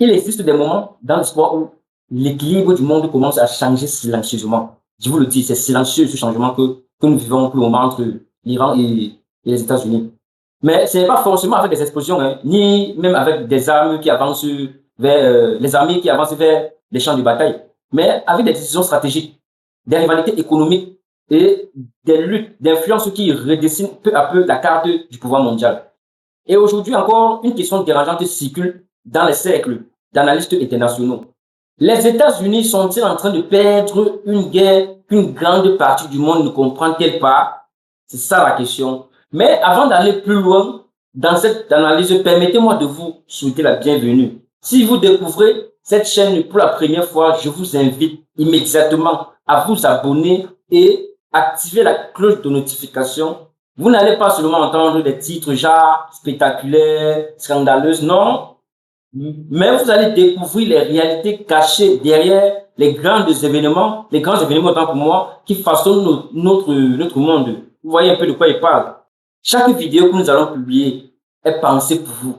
il existe des moments dans l'histoire où l'équilibre du monde commence à changer silencieusement. Je vous le dis, c'est silencieux ce changement que nous vivons pour le moment entre l'Iran et les États-Unis. Mais ce n'est pas forcément avec des explosions, hein, ni même avec des armes qui avancent vers les armées qui avancent vers les champs de bataille, mais avec des décisions stratégiques, des rivalités économiques et des luttes d'influence qui redessinent peu à peu la carte du pouvoir mondial. Et aujourd'hui encore, une question dérangeante circule dans les cercles d'analystes internationaux. Les États-Unis sont-ils en train de perdre une guerre qu'une grande partie du monde ne comprend qu'elle part? C'est ça la question. Mais avant d'aller plus loin dans cette analyse, permettez-moi de vous souhaiter la bienvenue. Si vous découvrez cette chaîne pour la première fois, je vous invite immédiatement à vous abonner et activer la cloche de notification. Vous n'allez pas seulement entendre des titres genre spectaculaires, scandaleuses, non. Mais vous allez découvrir les réalités cachées derrière les grands événements autant pour moi, qui façonnent notre monde. Vous voyez un peu de quoi il parle. Chaque vidéo que nous allons publier est pensée pour vous,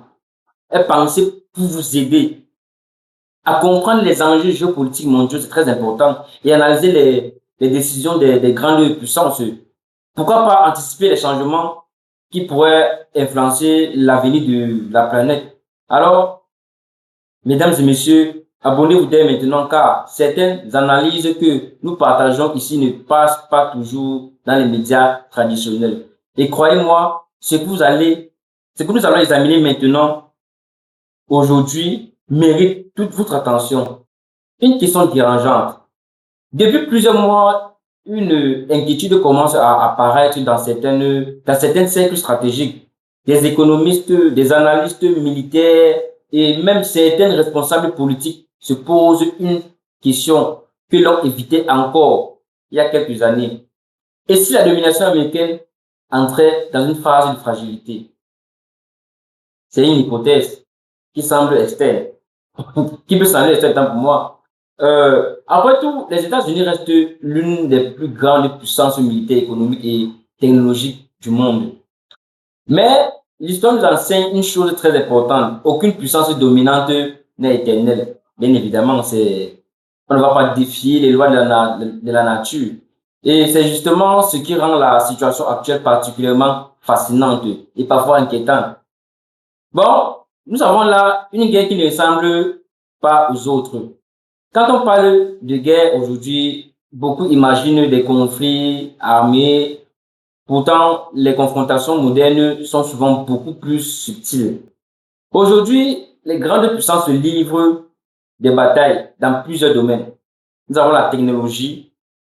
est pensée pour vous aider à comprendre les enjeux géopolitiques mondiaux, c'est très important, et analyser les décisions des grandes puissances. Pourquoi pas anticiper les changements qui pourraient influencer l'avenir de la planète. Alors, mesdames et messieurs, abonnez-vous dès maintenant car certaines analyses que nous partageons ici ne passent pas toujours dans les médias traditionnels. Et croyez-moi, ce que nous allons examiner maintenant, aujourd'hui, mérite toute votre attention. Une question dérangeante. Depuis plusieurs mois, une inquiétude commence à apparaître dans certains cercles stratégiques. Des économistes, des analystes militaires et même certains responsables politiques se posent une question que l'on évitait encore il y a quelques années. Et si la domination américaine entrait dans une phase de fragilité? C'est une hypothèse qui semble externe, qui peut sembler externe pour moi. Après tout, les États-Unis restent l'une des plus grandes puissances militaires, économiques et technologiques du monde. Mais l'histoire nous enseigne une chose très importante. Aucune puissance dominante n'est éternelle. Bien évidemment, on ne va pas défier les lois de la nature. Et c'est justement ce qui rend la situation actuelle particulièrement fascinante et parfois inquiétante. Bon, nous avons là une guerre qui ne ressemble pas aux autres. Quand on parle de guerre aujourd'hui, beaucoup imaginent des conflits armés. Pourtant, les confrontations modernes sont souvent beaucoup plus subtiles. Aujourd'hui, les grandes puissances se livrent des batailles dans plusieurs domaines. Nous avons la technologie,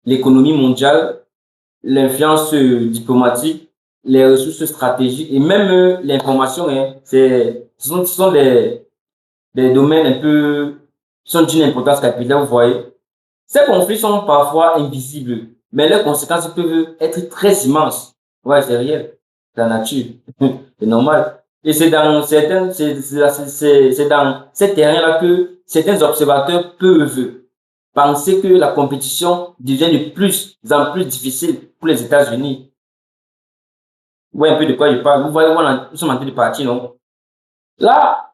l'économie mondiale, l'influence diplomatique, les ressources stratégiques et même l'information. Ce sont des domaines un peu qui sont d'une importance capitale, vous voyez. Ces conflits sont parfois invisibles, mais leurs conséquences peuvent être très immenses. Ouais, c'est réel, c'est la nature, c'est normal. Et c'est dans ces terrains-là que certains observateurs peuvent penser que la compétition devient de plus en plus difficile pour les États-Unis. Vous voyez un peu de quoi je parle. Vous voyez, nous sommes en train de partir, non? Là,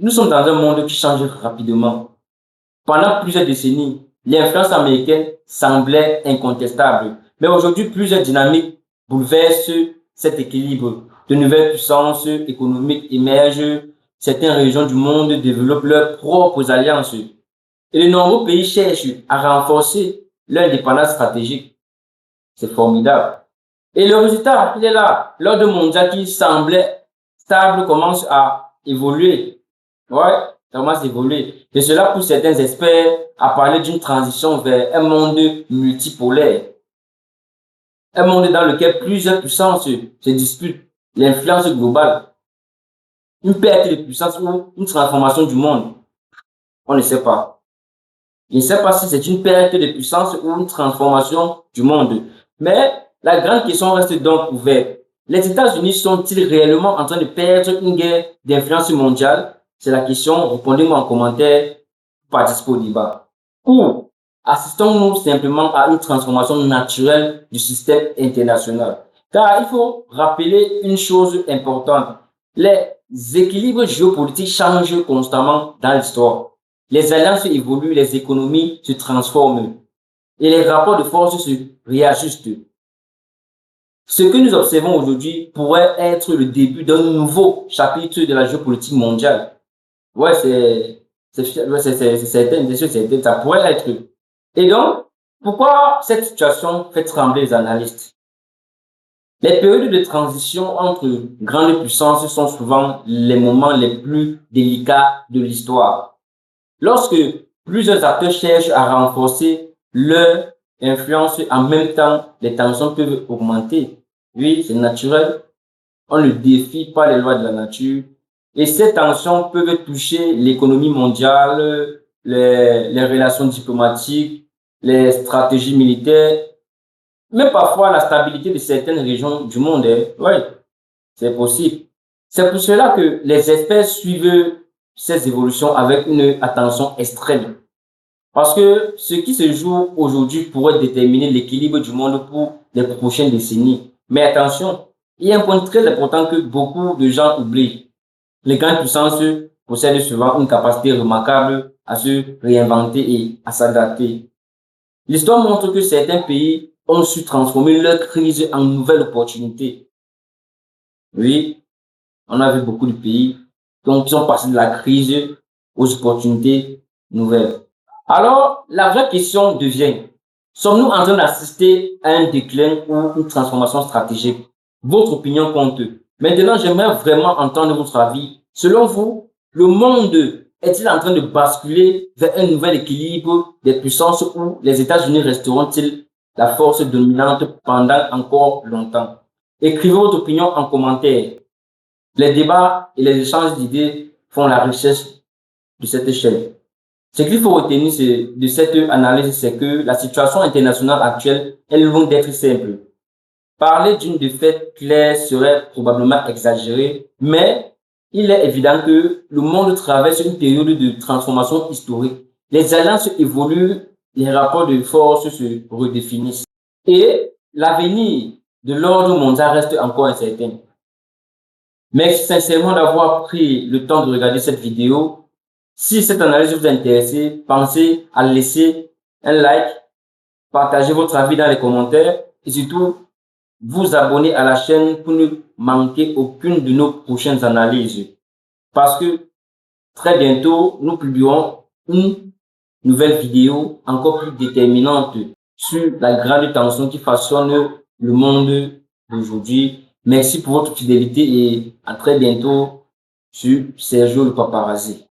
nous sommes dans un monde qui change rapidement. Pendant plusieurs décennies, l'influence américaine semblait incontestable. Mais aujourd'hui, plusieurs dynamiques bouleversent cet équilibre. De nouvelles puissances économiques émergent. Certaines régions du monde développent leurs propres alliances. Et de nombreux pays cherchent à renforcer leur indépendance stratégique. C'est formidable. Et le résultat, il est là. L'ordre mondial qui semblait stable commence à évoluer. Ouais, ça commence à évoluer. Et cela pousse certains experts à parler d'une transition vers un monde multipolaire. Un monde dans lequel plusieurs puissances se disputent l'influence globale. Une perte de puissance ou une transformation du monde. On ne sait pas. Je ne sais pas si c'est une perte de puissance ou une transformation du monde. Mais la grande question reste donc ouverte. Les États-Unis sont-ils réellement en train de perdre une guerre d'influence mondiale? C'est la question. Répondez-moi en commentaire pour participer au débat. Ou assistons-nous simplement à une transformation naturelle du système international? Car il faut rappeler une chose importante. Les équilibres géopolitiques changent constamment dans l'histoire. Les alliances évoluent, les économies se transforment et les rapports de force se réajustent. Ce que nous observons aujourd'hui pourrait être le début d'un nouveau chapitre de la géopolitique mondiale. Ouais, c'est certain, ça pourrait être. Et donc, pourquoi cette situation fait trembler les analystes? Les périodes de transition entre grandes puissances sont souvent les moments les plus délicats de l'histoire. Lorsque plusieurs acteurs cherchent à renforcer leur influence en même temps, les tensions peuvent augmenter. Oui, c'est naturel. On ne défie pas les lois de la nature. Et ces tensions peuvent toucher l'économie mondiale, les relations diplomatiques, les stratégies militaires, même parfois la stabilité de certaines régions du monde. Oui, c'est possible. C'est pour cela que les experts suivent ces évolutions avec une attention extrême. Parce que ce qui se joue aujourd'hui pourrait déterminer l'équilibre du monde pour les prochaines décennies. Mais attention, il y a un point très important que beaucoup de gens oublient. Les grandes puissances possèdent souvent une capacité remarquable à se réinventer et à s'adapter. L'histoire montre que certains pays ont su transformer leur crise en nouvelles opportunités. Oui, on a vu beaucoup de pays qui sont passés de la crise aux opportunités nouvelles. Alors, la vraie question devient, sommes-nous en train d'assister à un déclin ou une transformation stratégique? Votre opinion compte. Maintenant, j'aimerais vraiment entendre votre avis. Selon vous, le monde est-il en train de basculer vers un nouvel équilibre des puissances où les États-Unis resteront-ils la force dominante pendant encore longtemps? Écrivez votre opinion en commentaire. Les débats et les échanges d'idées font la richesse de cette chaîne. Ce qu'il faut retenir de cette analyse, c'est que la situation internationale actuelle est loin d'être simple. Parler d'une défaite claire serait probablement exagéré, mais il est évident que le monde traverse une période de transformation historique. Les alliances évoluent, les rapports de force se redéfinissent et l'avenir de l'ordre mondial reste encore incertain. Merci sincèrement d'avoir pris le temps de regarder cette vidéo. Si cette analyse vous a intéressé, pensez à laisser un like, partagez votre avis dans les commentaires et surtout vous abonner à la chaîne pour ne manquer aucune de nos prochaines analyses. Parce que très bientôt, nous publierons une nouvelle vidéo encore plus déterminante sur la grande tension qui façonne le monde d'aujourd'hui. Merci pour votre fidélité et à très bientôt sur Sergio le Paparazzi.